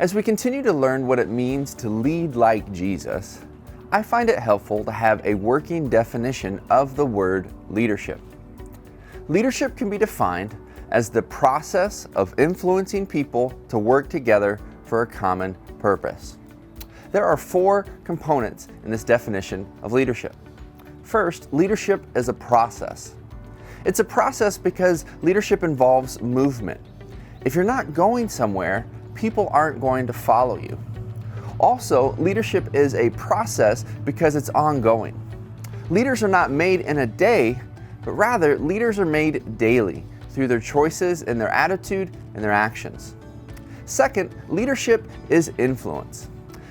As we continue to learn what it means to lead like Jesus, I find it helpful to have a working definition of the word leadership. Leadership can be defined as the process of influencing people to work together for a common purpose. There are 4 components in this definition of leadership. First, leadership is a process. It's a process because leadership involves movement. If you're not going somewhere, people aren't going to follow you. Also, leadership is a process because it's ongoing. Leaders are not made in a day, but rather leaders are made daily through their choices and their attitude and their actions. Second, leadership is influence.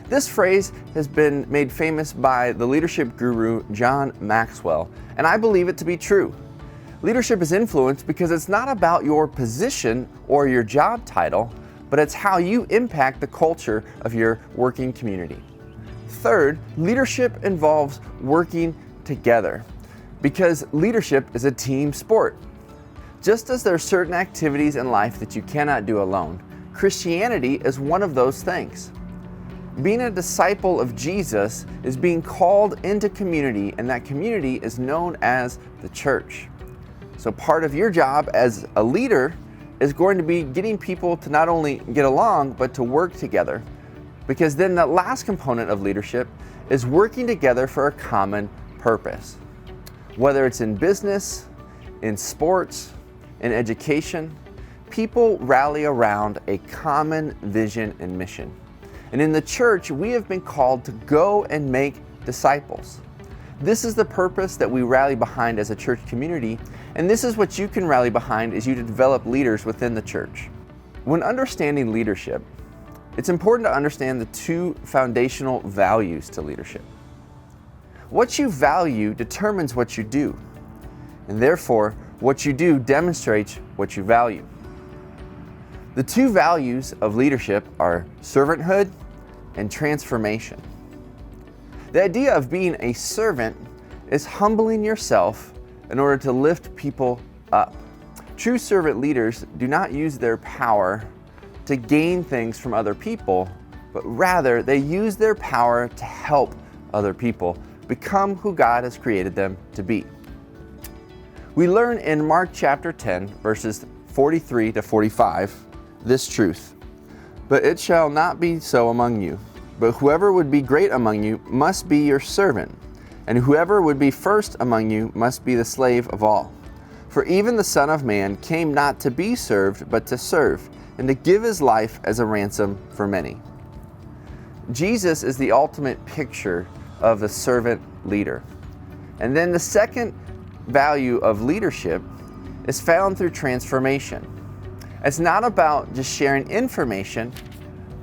This phrase has been made famous by the leadership guru John Maxwell, and I believe it to be true. Leadership is influence because it's not about your position or your job title, but it's how you impact the culture of your working community. Third, leadership involves working together because leadership is a team sport. Just as there are certain activities in life that you cannot do alone, Christianity is one of those things. Being a disciple of Jesus is being called into community, and that community is known as the church. So part of your job as a leader is going to be getting people to not only get along, but to work together. Because then the last component of leadership is working together for a common purpose. Whether it's in business, in sports, in education, people rally around a common vision and mission. And in the church, we have been called to go and make disciples. This is the purpose that we rally behind as a church community, and this is what you can rally behind as you develop leaders within the church. When understanding leadership, it's important to understand the 2 foundational values to leadership. What you value determines what you do, and therefore, what you do demonstrates what you value. The 2 values of leadership are servanthood and transformation. The idea of being a servant is humbling yourself in order to lift people up. True servant leaders do not use their power to gain things from other people, but rather they use their power to help other people become who God has created them to be. We learn in Mark chapter 10, verses 43 to 45, this truth. But it shall not be so among you. But whoever would be great among you must be your servant, and whoever would be first among you must be the slave of all. For even the Son of Man came not to be served, but to serve, and to give his life as a ransom for many. Jesus is the ultimate picture of the servant leader. And then the second value of leadership is found through transformation. It's not about just sharing information,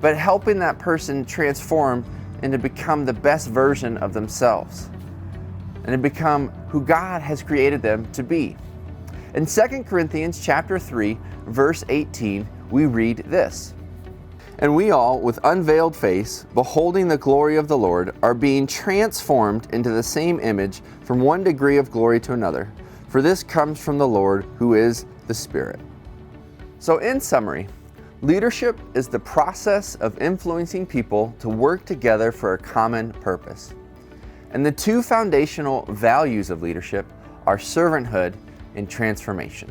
but helping that person transform and to become the best version of themselves and to become who God has created them to be. In 2 Corinthians chapter 3, verse 18, we read this: "And we all, with unveiled face, beholding the glory of the Lord, are being transformed into the same image from one degree of glory to another. For this comes from the Lord, who is the Spirit." So in summary, leadership is the process of influencing people to work together for a common purpose. And the 2 foundational values of leadership are servanthood and transformation.